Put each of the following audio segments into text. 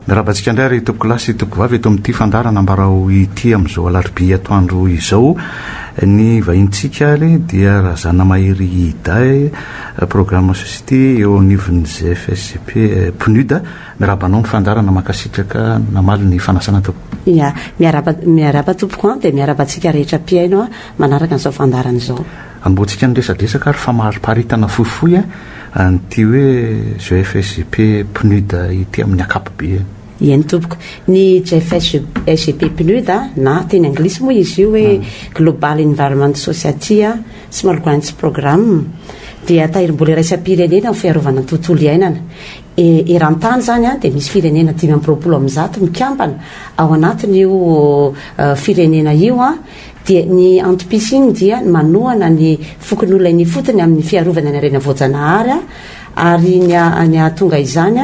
Mirabantsika indray ary toko lasy toko vavy eto amin'ity fandarana mbarao ity amin'izao alarobia atoandro izao ny vahintsika ary dia razana mahery iday programme société eo anivon'ny FSCP PNUD mirabanao ny fandarana makasitraka namaly ny fanasana toko. Ya, miaraba tompoko dia miarabantsika rehetra piaino manaraka an'izao fandarana izao. Anbotsika ny resadresaka ary fa mahariparitana fohifohy an'ity hoe zao FSCP PNUD ity amin'ny akapobe. Eny tompoko ny FSCP PNUD na teny anglisy moa izy io hoe Global Environment Society Small Grants Programme dia tahirim-bola iraisam-pirenena amin'ny fiarovana ny tontolo iainana. Eran-tany zany dia misy firenena 520 mikambana ao anatin'io firenena io dia ny antopisy iny dia manohana ny fokon'olona ny fotony amin'ny fiarovana ny harena voajanahary ary ny ahatonga izany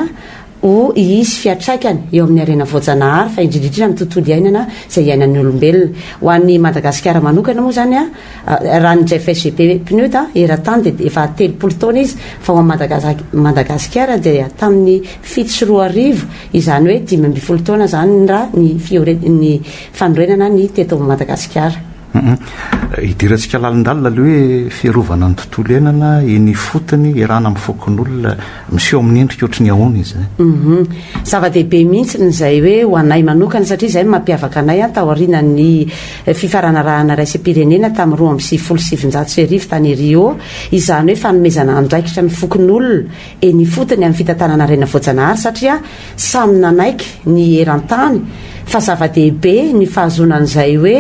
o isy fiatraikany eo amin'ny harena voajanahary fa indrindrindrina amin'ny tontolo iainana izay iainan'ny olombelona. Ho an'ny Madagasikara manokana moa zany raha ny FSCP PNUD eran-tany dia efa 30 taona izy fa ho an'ny Madagasikara dia tamin'ny 7 izany hoe 15 taona zany raha ny fanorenana ny teto Madagasikara. Idirantsika lalindalina le hoe fiarovana ny tontolo iainana eny fotony irana amin'ny fokon'olona miseho amin'ny endrika ohatry ny ahoana izy. Zava-dehibe mihitsy izay hoe ho anay manokana satria izay mampiavaka anay taorian'ny fifaranarahana raisam-pirenena tamin'ny 2017 tany Rio izany hoe fanomezana andraikitra ny fokon'olona eny fotony amin'ny fitantanana harena voajanahary satria samy nanaiky ny eran-tany fa zava-dehibe ny fahazonan'izay hoe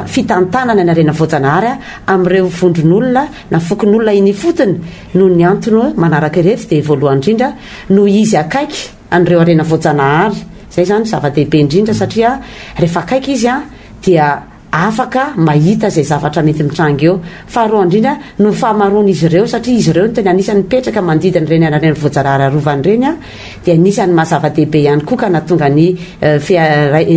fitantanana ny harena voajanahary amin'ireo vondron'olona na fokon'olona eny fotony no ny antony manaraka ireto dia voalohany indrindra no izy akaiky an'ireo harena voajanahary. Zay zany zava-dehibe indrindra satria rehefa akaiky izy dia afaka mahita zay zavatra mety mitranga eo. Faharoa indrindra no fahamaroana izy ireo satria izy ireo no tena anisany mipetraka mandidina ireny harena voajanahary arovany ireny dia anisany mahazava-dehibe ihany koa ka nahatonga ny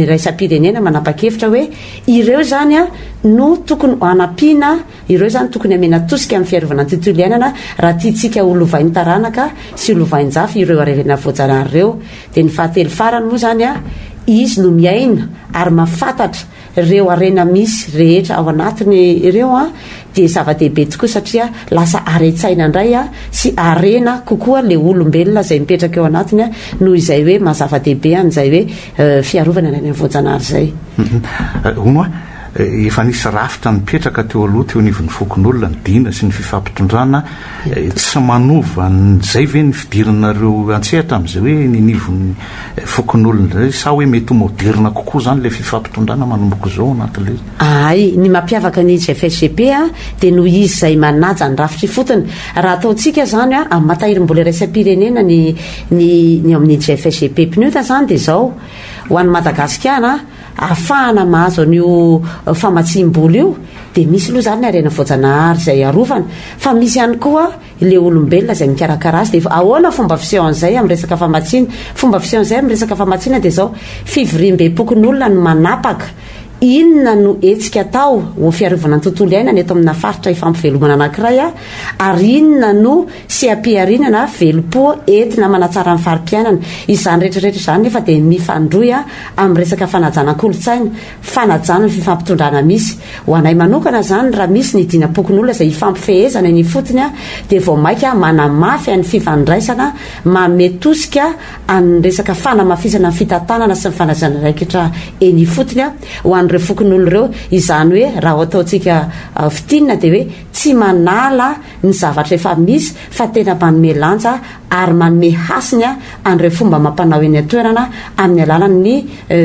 raisam-pirenena manapa-kevitra hoe ireo zany no tokony hanampiana, ireo zany tokony amena tosika amin'ny fiarovana ny tontolo iainana raha tiantsika holovain'ny taranaka sy holovain-jafy ireo harena voajanahary ireo. Dia ny fahatelo farany moa zany izy no miaina ary mahafantatra ireo harena misy rehetra ao anatiny ireo dia zava-dehibe tokoa satria lasa aretsaina indray sy arena kokoa le olombelona izay mipetraka eo anatiny noho izay hoe mahazava-dehibe an'izay hoe fiarovana ny voajanahary izay. Efa nisy rafitra nipetraka teo aloha teo anivon'ny fokon'olona ny dina sy ny fifampitondrana tsy manova zay ve ny fidiranareo antsehatra amin'izay hoe ny nivon'ny fokon'olona zay sa hoe mety moderna kokoa zany le fifampitondrana manomboka zao anatin'le ay ny mampiavaka ny FSCP dia noho izy izay manaja ny rafitry fotony. Raha ataontsika zany amin'ny matahirim-bola iraisam-pirenena ny amin'ny FSCP PNUD zany dia zao ho an'ny Madagasikara ahafahana mahazo an'io famatsim-bola io dia misy aloha zany ny harena voajanahary izay arovana fa misy ihany koa le olombelona izay mikarakara azy dia ahoana fomba fiseho an'izay amin'ny resaka famatsiana. Fomba fiseho an'izay amin'ny resaka famatsiana dia zao fivoriam-be-pokon'olona no manapaka inona no etsika atao ho fiarovana ny tontolo iainana eto amina faritra ifampivelomana anankiray ary inona no sy ampiarinana velopo entina manatsara ny fari-piainana. Izany rehetrarehetra izany nefa dia mifandroy amin'ny resaka fanajana kolontsaina, fanajana ny fifampitondrana misy. Ho anay manokana zany raha misy ny dina-pokon'olona izay ifampifehezana ny fotony dia vao maika manamafy ny fifandraisana mametosika amin'ny resaka fanamafisana ny fitantanana sy ny fanajana raikitra eny fotony ho an'ireo fokon'olona ireo. Izany hoe raha ataontsika fitinina dia hoe tsy manala ny zavatra efa misy fa tena manome lanja ary manome hasiny an'ireo fomba mampanao eny atoerana amin'ny alalan'ny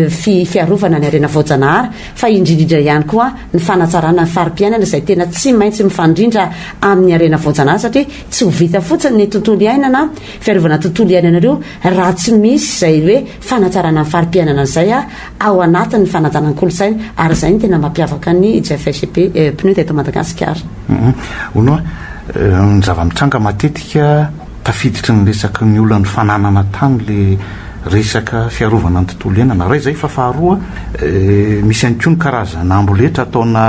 fiarovana ny harena voajanahary fa indrindrindra ihany koa ny fanatsarana ny fari-piainana izay tena tsy maintsy mifandrindra amin'ny harena voajanahary satria tsy ho vita fotsiny ny tontolo iainana fiarovana tontolo iainana ireo raha tsy misy izay hoe fanatsarana ny fari-piainana izay ao anatin'ny fanajana ny kolontsaina ary izay ny tena mampiavaka ny FSCP PNUD eto Madagasikara. Hono ny zava-mitranga matetika tafiditra ny resaka ny olona ny fananana tany le resaka fiarovana ny tontolo iainana ray zay fa faharoa misy ihany koa ny karazana amboletra ataona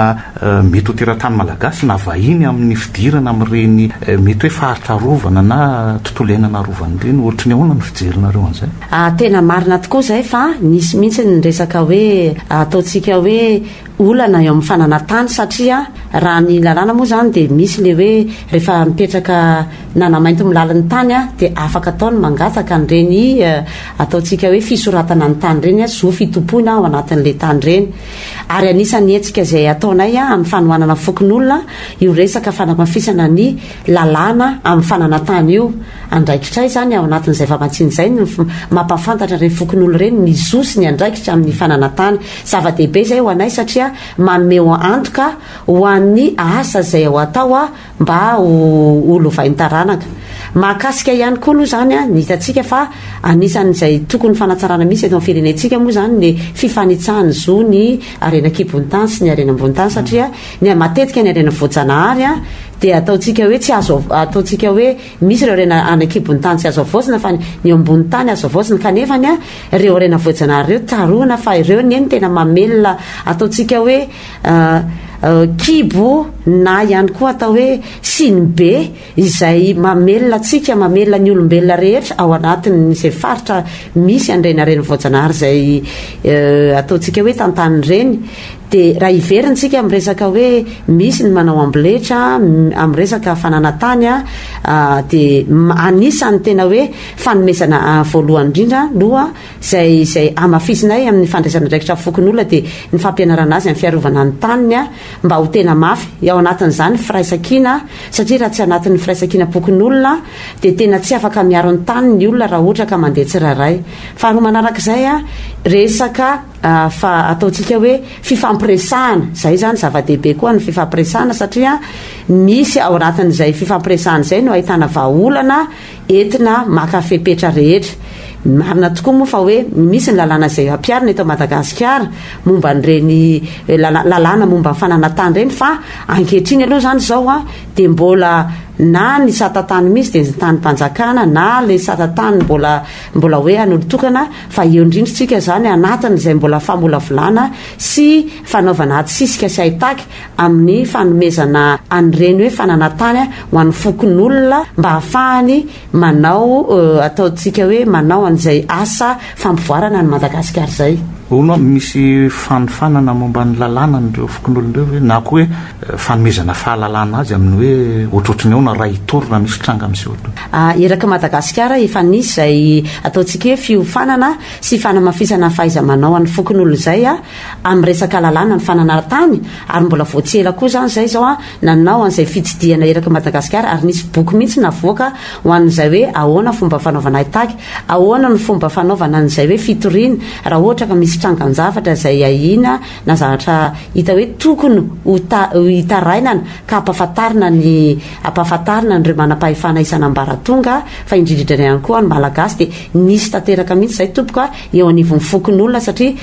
mety ho teratany malagasy na vahiny amin'ny fidirana amin'ireny mety hoe faritra rovana na tontolo iainana rovana ireny ohatry ny ahoana ny fijerinareo an'izay tena marina tokoa zay fa nisy mihitsy ny resaka hoe ataontsika hoe olana eo amin'ny fananatany satria raha ny lalàna moa zany dia misy le hoe rehefa mipetraka nanamainto milalan'ny tany a dia afaka ataony mangataka n'ireny ataontsika hoe fisoratana ny tany ireny zo fitompoina ao anatin'le tany ireny ary anisany etsika izay ataonay amin'ny fanohanana fokon'olona io resaka fanamafisana ny lalàna amin'ny fananatany io andraikitray zany ao anatin'izay famatsiny zay mampafantatra ireny fokon'olo ireny ny zosy ny andraikitra amin'ny fananatany zava-dehibe zay ho anay satria manome antoka ho an'ny asa zay ao atao mba olo vaintaranaka mahakasika ihany koa aloha zany ny hitantsika fa anisan'izay tokony fanatsarana misy eto amin'ny firenentsika moa zany ny fifanitsahany zo ny arena kibony tany sy ny arena ambony tany satria ny matetika ny arena voajanahary dia ataontsika hoe tsy azo ataontsika hoe misy ireo arena any kibony tany tsy azo avoazina fa ny ambony tany azo avoazina kanefany ireo arena voajanahary ireo taroana fa ireo ny tena mamelona ataontsika hoe kibo na ihany koa atao hoe sinibe izay mamelona atsika mamelona ny olombelona rehetra ao anatin'izay faritra misy an'ireny arena voajanahary zay ataontsika hoe tantany ireny dia raha iverintsika amin'ny resaka hoe misy ny manao amboletra amin'ny resaka fananatany dia anisany tena hoe fanomezana voalohany indrindra loha zay amafisinay amin'ny fandraisana ndraikitra fokon'olona dia ny fampianarana azy amin'ny fiarovana ny taniny mba ho tena mafy ao anatin'izany firaisankina satria raha tsy anatin'ny firaisankina pokon'olona dia tena tsy afaka miaro ny tany ny olona raha ohatra ka mandeha tsirairay faharoa manarak'izay resaka fa ataontsika hoe fifampiresahana zay zany zava-dehibe koa ny fifampiresahana satria misy ao anatin'izay fifampiresahana zay no ahitana vahaolana entina makafepetra rehetra marina tokoa moa fa hoe misy ny lalàna zay ampiarina eto Madagasikara momba n'ireny lalàna momba ny fananatany ireny fa ankehitriny aloha zany zao dia mbola na ny satatany misy dia ny tany-panjakana na le satatany mbola hoe an'olo-tokana fa eo indrindratsika zany anatin'izay mbola famolavolana sy fanaovana atsisika sy ahitaky amin'ny fanomezana an'ireny hoe fananatany ho an'ny fokon'olona mba hahafahany manao ataontsika hoe manao an'izay asa fampivoarana ny Madagasikara zay ono misy fanofanana momba ny lalàna nireo fokon'olon'ireo hoe na koa hoe fanomezana fahalalàna azy amin'ny hoe ohatrohatra ny aona raha itorona misy tranga amin'izay ohatra iraka Madagasikara efa nisy zay ataontsika hoe fiofanana sy fanamafisana fahaiza-manao an'ny fokon'olo zay amin'ny resaka lalàna ny fananatany ary mbola voatsela koa zany zay zao nanao an'izay fitsidihana iraka Madagasikara ary nisy boky mihitsy navoaka ho an'izay hoe ahoana fomba fanaovana ahitaky ahoana ny fomba fanaovana an'izay hoe fitoriana raha ohatra ka misy trangan-javatra zay ahina na zavatra hita hoe tokony hitarainana ka ampahafantarina nireo manam-pahefana isanambaratonga fa indrindrindra ihany koa ny malagasy dia nisy tanteraka mihitsy zay tompoka eo anivon'ny fokon'olona satria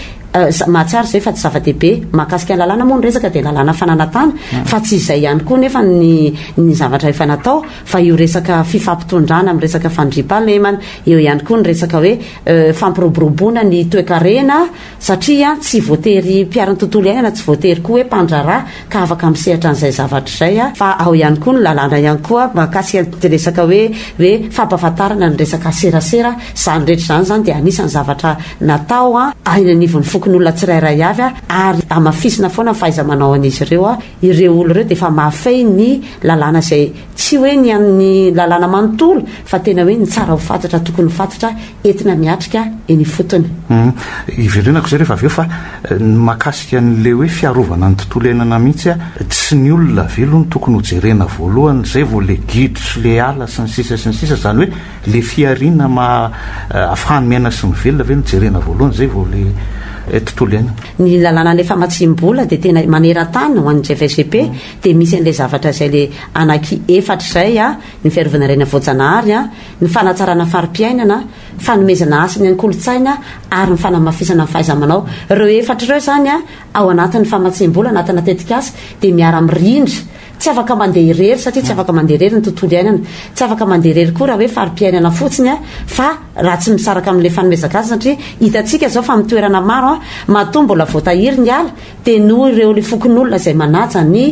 mahatsiaro zay fa tsy zava-dehibe mahakasika ny lalàna moa ny resaka dia lalàna fananatany fa tsy izay ihany koa nefa ny zavatra efa natao fa io resaka fifampitondrana amin'ny resaka fandriampahalemana eo ihany koa ny resaka hoe fampiroboroboana ny toe-karena satria tsy voatery mpiarany tontolo iainana tsy voatery koa hoe mpandrarà ka afaka misehatra an'izay zavatra zay fa ao ihany koa ny lalàna ihany koa mahakasika ny resaka hoe fampahafantarana ny resaka serasera zany rehetra zany zany dia anisany zavatra natao ainanivon'ny fokon'olona tsirairay avy ary amafisina foana fahaiza-manao an'izy ireo olo ireo dia efa mahafay ny lalàna zay tsy hoe ny amin'ny lalàna manontolo fa tena hoe ny tsara ho fantatra tokony ho fantatra entina miatrika eny fotony iverenako zay rehefa avy eo fa mahakasika n'le hoe fiarovana ny tontolo iainana mihitsy tsy ny olona velo ny tokony ho jerena voalohany zay vao le gidro sy le ala sy ny sisa zany hoe le fiarina ahafahany miaina sy ny velona ve ny jerena voalohany zay vao le tontolo iainana ny lalàna le famatsim-bola dia tena maneran-tany ho an'ny JVGP dia misy an'ilay zavatra zay le anaky efatra zay ny fiarovana rena voajanahary ny fanatsarana farim-piainana fanomezana asa ny ankolontsaina ary ny fanamafisana ny fahaiza-manao ireo efatra ireo zany ao anatin'ny famatsim-bola anatin'ny tetika asa dia miara mirindra tsy afaka mandeha irery satria tsy afaka mandeha irery ny tontolo iainana, tsy afaka mandeha irery koa raha hoe fari-piainana fotsiny a fa raha tsy misaraka amin'le fanomezaka azy satria hitantsika zao fa mitoerana maro a matoa mbola voatahiry ny ala dia noho ireo le fokon'olona izay manaja ny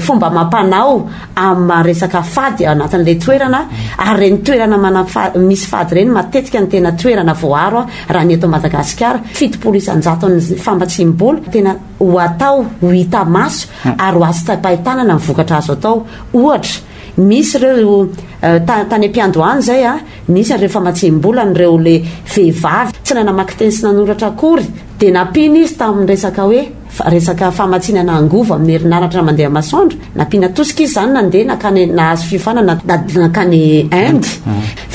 fomba mampanao amin'ny resaka fady anatin'le toerana ary reny toerana misy fady reny matetika ny tena toerana voaro a raha ny eto Madagasikara fitopolo isan-jato ny fambatsim-bola tena ho atao ho hita maso ary ho azo tapahitana ny vokatra azo atao. Ohatra misy ireo tany ampiandohany zay a misy ireo famatsim-bola nyreo le vehivavy tsy nanamaky teny sy nanoratra akory dia napina izy tamin'ny resaka hoe resaka famatsinana angovo amin'ny herinaratra mandeha masoandro, napina tosika izy zany nandeha nakany nahazo fiofanana nakany Inde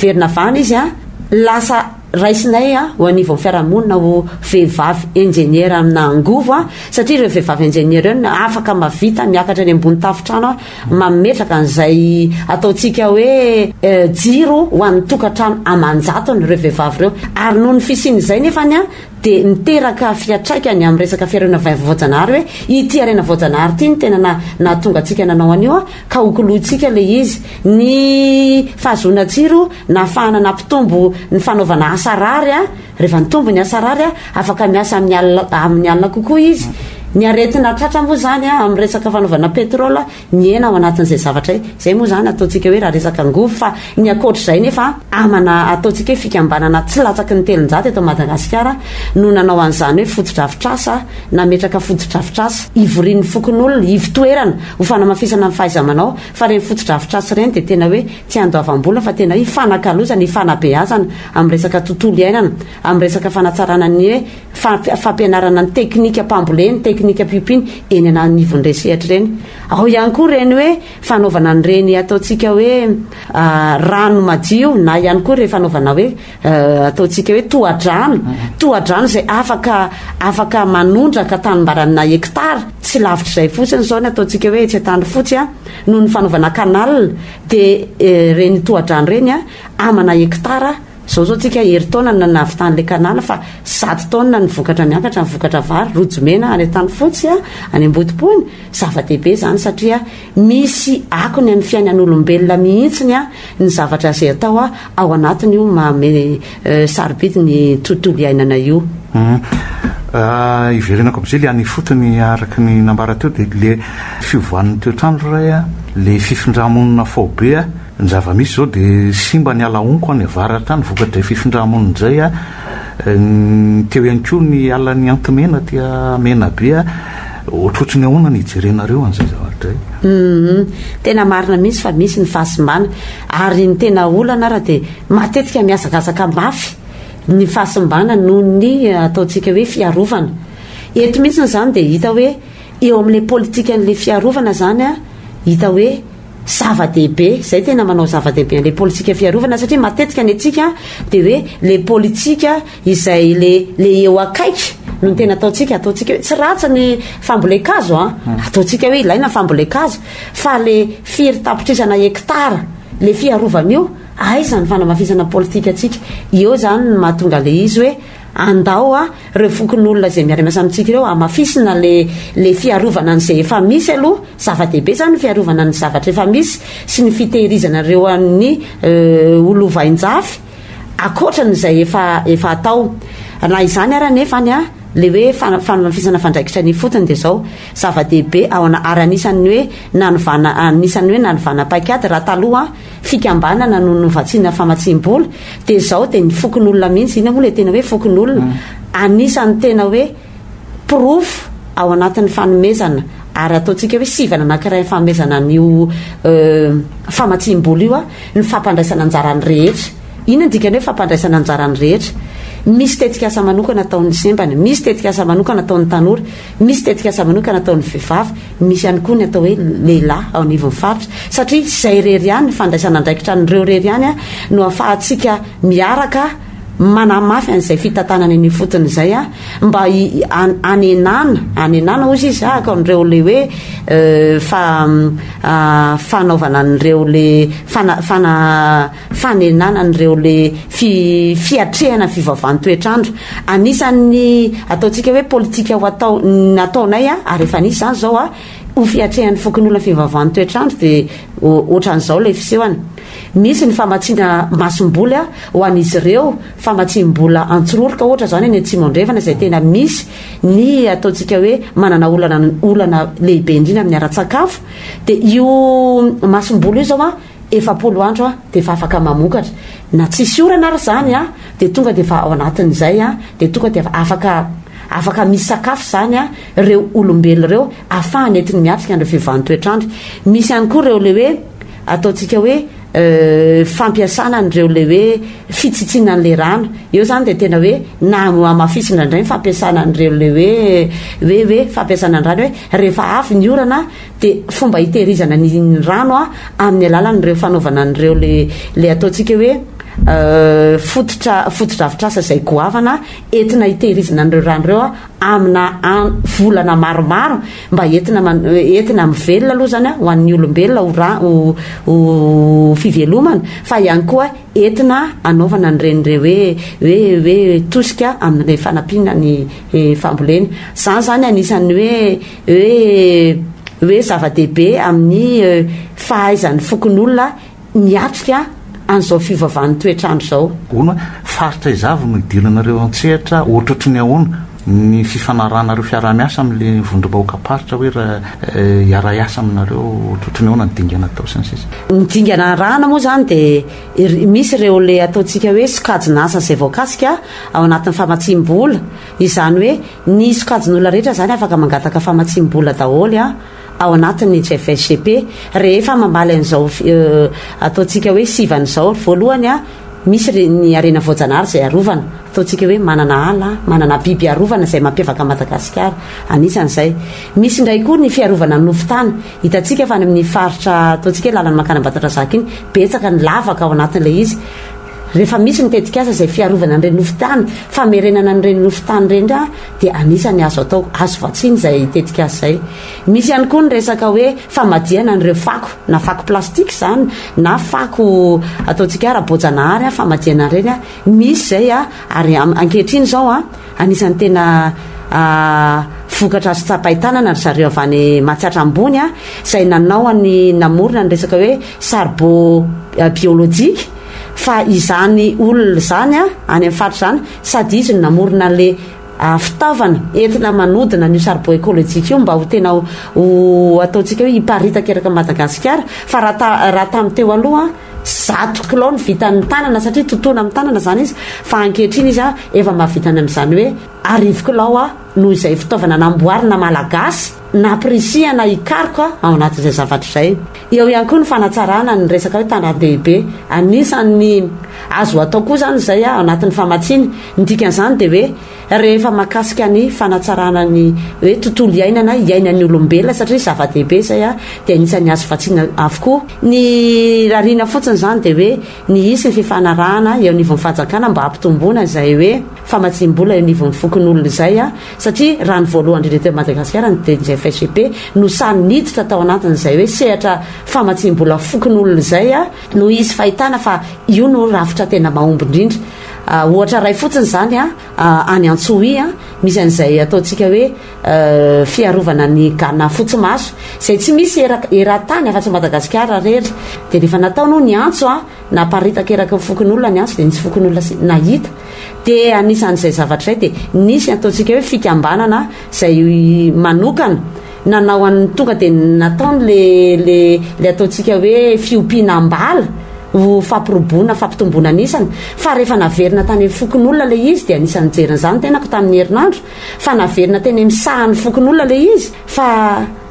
verina vana izy a lasa raisinay a ho anivon'ny fiarahamonina ho vehivavy enjeniera amina angovo a satria ireo vehivavy enjeniera io afaka mavita miakatra any ambony tafitrano a mametraka an'izay ataontsika hoe jiro ho an'ny tokantrano amanjato ireo vehivavy ireo ary noho ny fisian'izay nefany a dia niteraka fiatraikany amin'ny resaka fiarahana voajanahary hoe ity arena voajanahary ity ny tena nahatonga antsika nanao anio a ka hokolohintsika le izy ny fahazoana jiro nahafahana nampitombo ny fanaovana asarary a rehefa nitombo ny asarary a afaka miasa amin'ny alina kokoa izy ny aretina tratra moa zany a amin'ny resaka fanaovana petrola ny ena ao anatin'izay zavatra zay moa zany ataontsika hoe raha resaka ngovo fa ny akoatr'izay nefa amana ataontsika hoe fikambanana tsy latsaky ny telonjato eto Madagasikara no nanao an'izany hoe fotodrafitrasa nametraka fotodrafitrasa ivorian'ny fokon'olona ivitoerana ho fanamafisana amin'ny fahaiza-manao fa reny fotodrafitrasa reny dia tena hoe tsy andoavam-bola fa tena ifanakalozana ifanabeazana amin'ny resaka tontolo iainana amin'ny resaka fanatsarana ny hoe fampianarana ny teknika mpamboleny teknika piopiny eny ananivon'ny resehatra reny. Ao ihany koa reny hoe fanaovana nyreny ataontsika hoe rano madio na ihany koa re fanaovana hoe ataontsika hoe tohadrano izay afaka manondraka tanimbaranina hektara tsy lavitra izay fotsiny zao ny ataontsika hoe tsy atany fotsy a noho ny fanaovana kanal dia reny tohadrano reny a amana hektara zao tsika herintaona na navitan'le kanala fa 100 taona ny vokatra miakatra ny vokatra vary rojomena any tany fotsy a any ambodipoiny zava-dehibe zany satria misy akony amin'ny fiainan'olombelona mihitsiny a ny zavatra izay atao a ao anatiny io mame sarobidy ny tontolo iainana io. Iverenako amin'izay le any fotony araky ny nambara teo dia le fiovoan'ny toetrandro ray a le fifindramonina fobe a ny zava-misy zao dia simba ny alaonko any avaratra ny vokatra fifindramonina zay a teo ihany koa ny alan'ny antimena tia mena be a ohatrotriny ahoana ny ijerenareo an'izay zavatra tena marina mihitsy fa misy ny fahasimbana ary ny tena olana raha dia matetika miazakazaka mafy ny fahasimbana noho ny ataontsika hoe fiarovana eto mihitsy zany dia hita hoe eo amin'le politika n'le fiarovana zany a hita hoe zava-dehibe zay tena manao zava-dehibe an'le politika fiarovana satria matetika ny atsika dia hoe le politika izay le eo akaiky no ny tena ataontsika hoe tsy ratsa ny fambolekazo a ataontsika hoe ilaina fambolekazo fa le firy tapitrisana hektara le fiarovana io aiza ny fanamafisana politika atsika eo zany ny mahatonga le izy hoe andao a reo fokon'olona zay miara-miasa amintsika ireo amafisina le fiarovana n'izay efa misy aloha zava-dehibe zany ny fiarovana ny zavatra efa misy sy ny fitehirizana reo amin'ny olovain-jafy akoatran'izay efa atao na izany ara nefany a le hoe fanamafisana fandraikitra ny fotony dia zao zava-dehibe ao ary anisan'ny hoe nanivana paikady raha taloha fikambanana no novatsiana famatsim-bola dia zao dia ny fokon'olona mihitsy iny moa le tena hoe fokon'olona anisan'ny tena hoe profo ao anatin'ny fanomezana ary ataontsika hoe sivana anankiray fanomezana n'io famatsim-bola io a ny fampandraisana anjarany rehetra iny ndikany hoe fampandraisana anjarany rehetra misy tetika asa manokana ataon'ny sembany misy tetika asa manokana ataon'ny tanora misy tetika asa manokana ataon'ny vehivavy misy ihany koa ny atao hoe lehilahy ao anivon'ny faritra satria zay rery ihany ny fandraisana andraikitra nyreo rery ihany a no ahafahantsika miaraka manamafy an'izay fitantanany ny fotony izay a mba anenana ozy izy ahaka n'ireo le hoe fanaovana n'ireo le fanenana n'ireo le fiatrehana fivavahan'ny toetrandro anisan'ny ataontsika hoe politika ho nataonay a ary efa nisy zany zao a ho fiatrehan'ny fokon'olona fivavahan'ny toetrandro dia ohatran'izao ilay fisehoany. Misy ny famatsiana masom-boly a ho an'izy ireo famatsim-bola antsiroroka ohatra zany any Antsimondrevana izay tena misy ny ataontsika hoe manana olana lehibe indrindra amin'ny ara-tsakafo. Dia io masom-boly io zao a 7 andro a dia efa afaka mamokatra na tsisy orana ary zany a dia tonga dia efa ao anatin'izay a dia tonga dia afaka misy sakafo zany a ireo olombelo ireo ahafahany entiny miatrika andreo fivahan'ny toetrandro. Misy ihany koa ireo le hoe ataontsika hoe fampiasana n'ireo le hoe fitsitsina n'le rano eo zany dia tena hoe na amafisina indray fampiasana n'ireo le hoe fampiasana ny rano hoe rehefa avy ny orana dia fomba hitehirizana ny rano a amin'ny alalan'ireo fanaovana n'ireo le ataontsika hoe fotodrafitrasa izay goavana entina hitehirizana n'ireo rano ireo a amina volana maromaro mba entina mivelona aloha zany a ho an'ny olombelona ho fivelomana fa ihany koa entina anaovana n'ireny hoe tosika amin'ny fanampiana ny fambolena. Zany zany anisan'ny hoe zava-dehibe amin'ny fahaizan'ny fokon'olona miatrika an'izao fivavahan'ny toetrandro zao. Ona faritra izavy no idiranareo antsehatra ohatrotry ny ahoana ny fifanarahanareo fiara-miasa amin'le vondrom-bahoaka-paritra hoe raha hiara-iasa aminareo ohatrotry ny ahoana ny dingana atao sy ny sisa. Ny dingana rana moa zany dia misy ireo le ataontsika hoe sokajin'asa izay voakasika ao anatin'ny famatsim-bola. Izany hoe ny sokajin'olona rehetra zany afaka mangataka famatsim-bola daholo a ao anatin'ny JFSGP rehefa mamaly an'izao ataontsika hoe 7 voalohany a misy ny arena voajanahary izay arovana ataontsika hoe manana ala manana biby arovana izay mampiavaka Madagasikara anisan'izay. Misy indray koa ny fiarovana ny nofotany hitantsika fa any amin'ny faritra ataontsika hoe lalany makany Ambatondrazaka iny betsaka ny lavaka ao anatin'ilay izy. Rehefa misy nitetika asa izay fiarovana n'ireny nofotany famerenana n'ireny nofotany ireny dia anisany azo atao azo vatsiny izay tetika azy izay. Misy ihany koa ny resaka hoe famadihana n'ireo fako na fako plastika zany na fako ataontsika ara-boajanahary famadihana ireny misy izay ary ankehitriny izao anisany tena vokatra azo tsapahitana zareo avy any Matsiatra ambony izay nanao ny namorona ny resaka hoe sarbo biolojika fa izany olona zany any amin'ny faritra zany sady izy no namorona le fitaovana entina manodina ny sarbo ekôlôjika io mba ho tena ho ataontsika hoe hiparitaka eraka Madagasikara fa raha tamin'ny teo aloha 100 kilao ny vitan'ny tanana satria tontona amin'ny tanana zany izy fa ankehitriny izy efa mahavitana amin'izany hoe 10 kilao noho izay fitaovana namboarina malagasy naprisihana hikaroka ao anatin'izay zavatra izay. Eo ihany koa ny fanatsarana ny resaka hoe tanàn-dehibe anisan'ny azo atao koa zany izay ao anatin'ny famatsiana. Ny dikan'izany dia hoe rehefa makasika ny fanatsarana ny hoe tontolo iainan'ny olombelona satria zava-dehibe izay dia anisan'ny azo vatsiana avokoa. Ny rarina fotsiny zany dia hoe ny isy ny fifanarahana eo anivon'ny fanjakana mba hampitomboana izay hoe famatsim-bola eo anivon'ny fokon'olona izay satria raha ny voalohany indrindra teo Madagasikara ny JFSGP no samy niditra tao anatin'izay hoe sehatra famatsim-bola fokon'olona izay no izy fahitana fa io no rafitra tena mahomby indrindra. Ohatra ray fotsiny zany any Antsohi misy an'izay ataontsika hoe fiarovana ny gana fotsimaso izay tsy misy era-tany afa-tsy Madagasikara rehetra dia rehefa natao no ny antso naparitaka eraka fokon'olona ny antso dia nisy fokon'olona nahita dia anisan'izay zavatra izay dia nisy ataontsika hoe fikambanana izay manokana nanao an'ny tonga dia nataony le ataontsika hoe fiompiana ambala ho fampitomboana anisany fa rehefa naverina tany amin'ny fokon'olona le izy dia anisany jerin''izany tenako tamin'ny herinandro fa naverina teny amin'ny sahan'ny fokon'olona le izy fa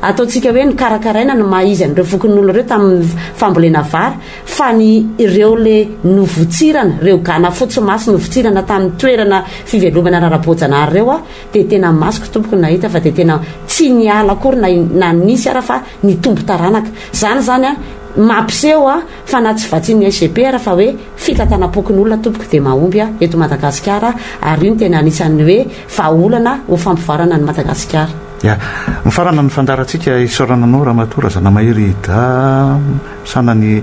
ataontsika hoe ny karakaraina no maha-izy an'ireo fokon'olona ireo tamin'ny fambolena vary fa ny ireo le novotsirana ireo gana fotsimaso novotsirana tamin'ny toerana fivelomana rara-boajanahary ireo dia tena masoko tompoko nahita fa dia tena tsy niala akory na nisy ara fa ny tombo taranaka zany mampiseho fa na tsy vatsian'ny SGP fa hoe fitantanam-pokon'olona tompoko dia mahomby eto Madagasikara ary io no tena anisan'ny hoe vahaolana ho fampivarana ny Madagasikara. ia mifarana ny fandarantsika isaorananao raha matora zana mahery da sanany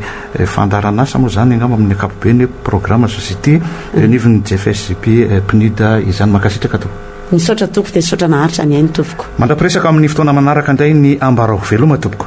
fandaranasa moa zany angamba amin'ny akapobeny programme société nivony JFSP PNUD izany makasitraka to misaotra tompoko dia misaotra naharitra ny ainy tompoko mandrapiresaka amin'ny fotoana manaraka indray ny ambarao veloma tompoko